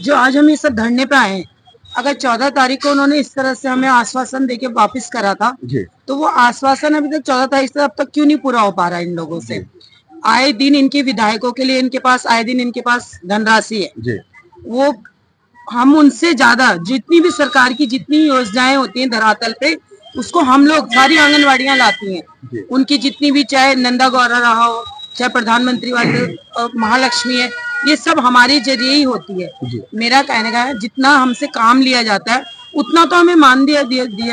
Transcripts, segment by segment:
जो आज हम ये सब धरने पे आए हैं, अगर 14 तारीख को उन्होंने इस तरह से हमें आश्वासन देके वापस करा था, तो वो आश्वासन अभी तक 14 तारीख से अब तक क्यों नहीं पूरा हो पा रहा है इन लोगों से। आए दिन इनके विधायकों के लिए इनके पास आए दिन इनके पास धनराशि है, वो हम उनसे ज्यादा जितनी भी सरकार की जितनी योजनाएं होती हैं धरातल पे, उसको हम लोग सारी आंगनवाड़ियां लाती हैं। उनकी जितनी भी, चाहे नंदा गौरा रहा हो, चाहे प्रधानमंत्री वाले महालक्ष्मी है, ये सब हमारे जरिए ही होती है। मेरा कहने का है जितना हमसे काम लिया जाता है उतना तो हमें मान दिया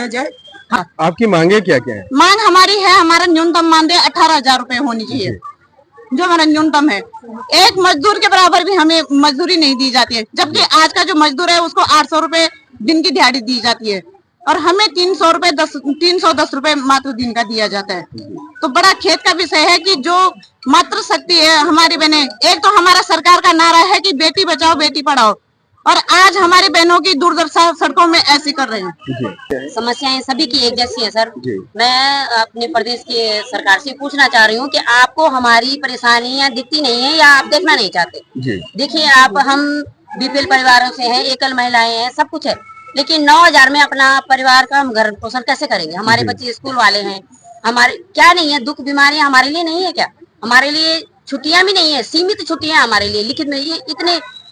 जाए। हाँ। आपकी मांगे क्या क्या है? मांग हमारी है, हमारा न्यूनतम मानदेय 18,000 रुपए होनी चाहिए, जो हमारा न्यूनतम है। एक मजदूर के बराबर भी हमें मजदूरी नहीं दी जाती है, जबकि आज का जो मजदूर है उसको 800 रुपए दिन की दिहाड़ी दी जाती है और हमें 310 रुपए मात्र दिन का दिया जाता है। तो बड़ा खेत का विषय है कि जो मातृ शक्ति है हमारी बहनें, एक तो हमारा सरकार का नारा है कि बेटी बचाओ बेटी पढ़ाओ, और आज हमारी बहनों की दुर्दशा सड़कों में ऐसी कर रहे हैं। समस्याएं सभी की एक जैसी है सर। मैं अपने प्रदेश की सरकार से पूछना चाह रही हूँ कि आपको हमारी परेशानियां दिखती नहीं है या आप देखना नहीं चाहते। देखिए आप, हम बीपीएल परिवारों से हैं, एकल महिलाएं हैं, सब कुछ है, लेकिन 9,000 में अपना परिवार का हम घर पोषण कैसे करेंगे? हमारे बच्चे स्कूल वाले हैं, हमारे क्या नहीं है, दुख बीमारियां हमारे लिए नहीं है क्या? हमारे लिए छुट्टियां भी नहीं है, सीमित छुट्टियां हमारे लिए लिखित में,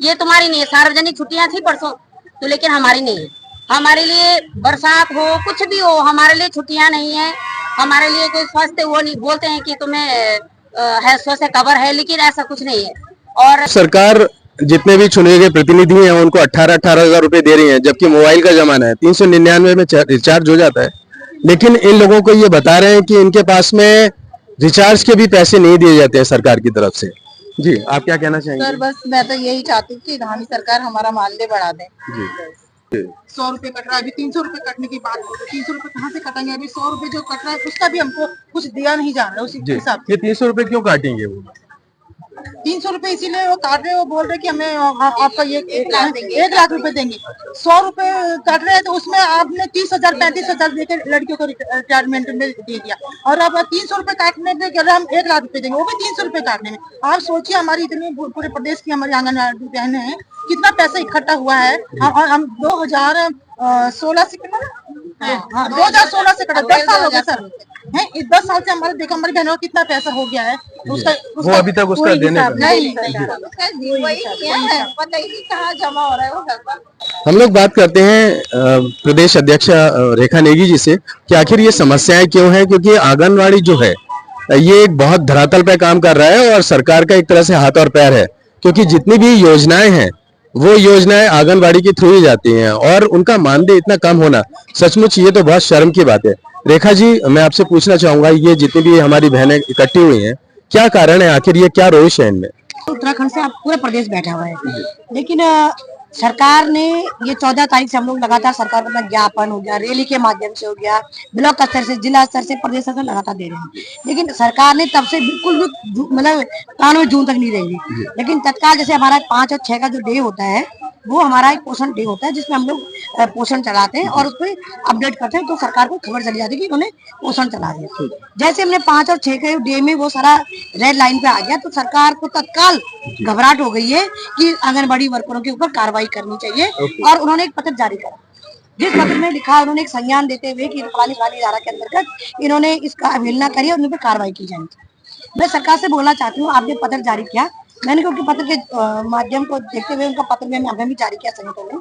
ये तुम्हारी नहीं है। सार्वजनिक छुट्टियां थी परसों तो, लेकिन हमारी नहीं है। हमारे लिए बरसात हो कुछ भी हो, हमारे लिए छुट्टियां नहीं है। हमारे लिए कोई स्वास्थ्य वो नहीं, बोलते हैं कि तुम्हें है स्वास्थ्य कवर है, लेकिन ऐसा कुछ नहीं है। और सरकार जितने भी चुने गए प्रतिनिधि हैं उनको 18,000 रुपए दे रही हैं, जबकि मोबाइल का जमाना है, 399 में रिचार्ज हो जाता है। लेकिन इन लोगों को ये बता रहे हैं कि इनके पास में रिचार्ज के भी पैसे नहीं दिए जाते हैं सरकार की तरफ से। जी, आप क्या कहना चाहेंगे? सर बस मैं तो यही चाहती हूँ कि हमारी सरकार हमारा मानदेय बढ़ा दे। 100 रुपए कट रहा है, अभी 300 रुपए कटने की बात हो रही है। 300 रुपए कहाँ से कटेंगे? अभी 100 रुपए जो कट रहा है उसका भी हमको कुछ दिया नहीं जा रहा है उसी हिसाब से। ये 300 रुपए क्यों काटेंगे वो? 300 रुपए इसीलिए वो काट रहे, वो बोल रहे कि हमें आपका ये 1 लाख रुपए देंगे। 100 रुपए काट रहे हैं तो उसमें आपने 30,000 35,000 देकर लड़कियों को रिटायरमेंट में दे दिया, और अब 300 रुपए काटने में कह रहे हम 1 लाख रुपए देंगे, वो भी 300 रुपए काटने में। आप सोचिए हमारी इतनी पूरे प्रदेश की हमारी आंगनबाड़ी बहनें हैं, कितना पैसा इकट्ठा हुआ है। हम 2016 से 2016 से कटा, 10 साल हो गए सर है। इस 10 साल से हमारे देखो हमारी बहनों का कितना पैसा हो गया है, उसका वो अभी तक उसका देने का नहीं पता ही कहाँ जमा हो रहा है वो। हम लोग बात करते हैं प्रदेश अध्यक्ष रेखा नेगी जी से कि आखिर ये समस्याएं क्यों है, क्योंकि आंगनवाड़ी जो है ये एक बहुत धरातल पे काम कर रहा है और सरकार का एक तरह से हाथ और पैर है, क्योंकि जितनी भी योजनाएं हैं वो योजनाएं आंगनवाड़ी के थ्रू ही जाती हैं और उनका मानदेय इतना कम होना सचमुच ये तो बहुत शर्म की बात है। रेखा जी, मैं आपसे पूछना चाहूंगा, ये जितनी भी हमारी बहनें इकट्ठी हुई हैं, क्या कारण है, आखिर ये क्या रोष है इनमें? उत्तराखंड से पूरा प्रदेश बैठा हुआ है, लेकिन सरकार ने ये 14 तारीख से हम लोग लगातार सरकार को अपना ज्ञापन हो गया, रैली के माध्यम से हो गया, ब्लॉक स्तर से, जिला स्तर से, प्रदेश स्तर से लगातार दे रहे हैं, लेकिन सरकार ने तब से बिल्कुल भी मतलब कान में जून तक नहीं रहेगी। लेकिन तत्काल जैसे हमारा 5 और 6 का जो डे होता है वो हमारा एक पोषण डे होता है, जिसमें हम लोग पोषण चलाते हैं और उस पर अपडेट करते हैं, तो सरकार को खबर चली जाती है कि उन्होंने पोषण चला दिया। जैसे हमने 5 और 6 के डे में वो सारा रेड लाइन पे आ गया, तो सरकार को तत्काल घबराहट हो गई है कि आंगनबाड़ी वर्करों के ऊपर कार्रवाई करनी चाहिए, और उन्होंने एक पत्र जारी करा, जिस पत्र में लिखा, उन्होंने एक संज्ञान देते हुए कि फलानी धारा के अंतर्गत इन्होंने इसका अवहेलना करी और उन पर कार्रवाई की जाएगी। मैं सरकार से बोलना चाहती हूँ, आपने पत्र जारी किया, मैंने उनके पत्र के माध्यम को देखते हुए उनका पत्र में हमें भी जारी किया संगठन ने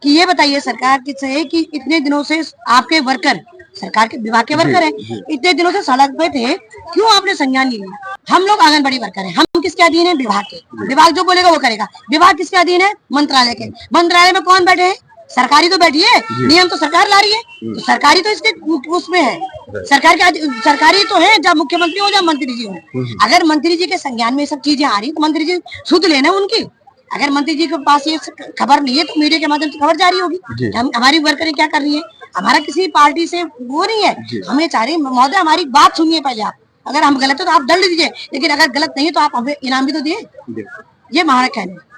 कि ये बताइए सरकार किससे कि इतने दिनों से आपके वर्कर, सरकार के विभाग के वर्कर हैं, इतने दिनों से सड़क पे थे, क्यों आपने संज्ञान नहीं लिया? हम लोग आंगनबाड़ी वर्कर हैं, हम किसके अधीन है? विभाग के। विभाग जो बोलेगा वो करेगा। विभाग किसके अधीन है? मंत्रालय के। मंत्रालय में कौन बैठे हैं? सरकारी तो बैठी है, नियम तो सरकार ला रही है, तो सरकारी तो इसके उसमें है, सरकारी तो है, जब मुख्यमंत्री हो जब मंत्री जी हो। अगर मंत्री जी के संज्ञान में सब चीजें आ रही तो मंत्री जी सुध लेना उनकी। अगर मंत्री जी के पास ये खबर नहीं है तो मीडिया के माध्यम से खबर जारी होगी। हमारी वर्करें क्या कर रही है, हमारा किसी पार्टी से वो नहीं है, हमें चाह रही महोदय हमारी बात सुनिए पहले आप, अगर हम गलत है तो आप दंड दीजिए, लेकिन अगर गलत नहीं है तो आप हमें इनाम भी तो दिए। ये हमारा कहना है।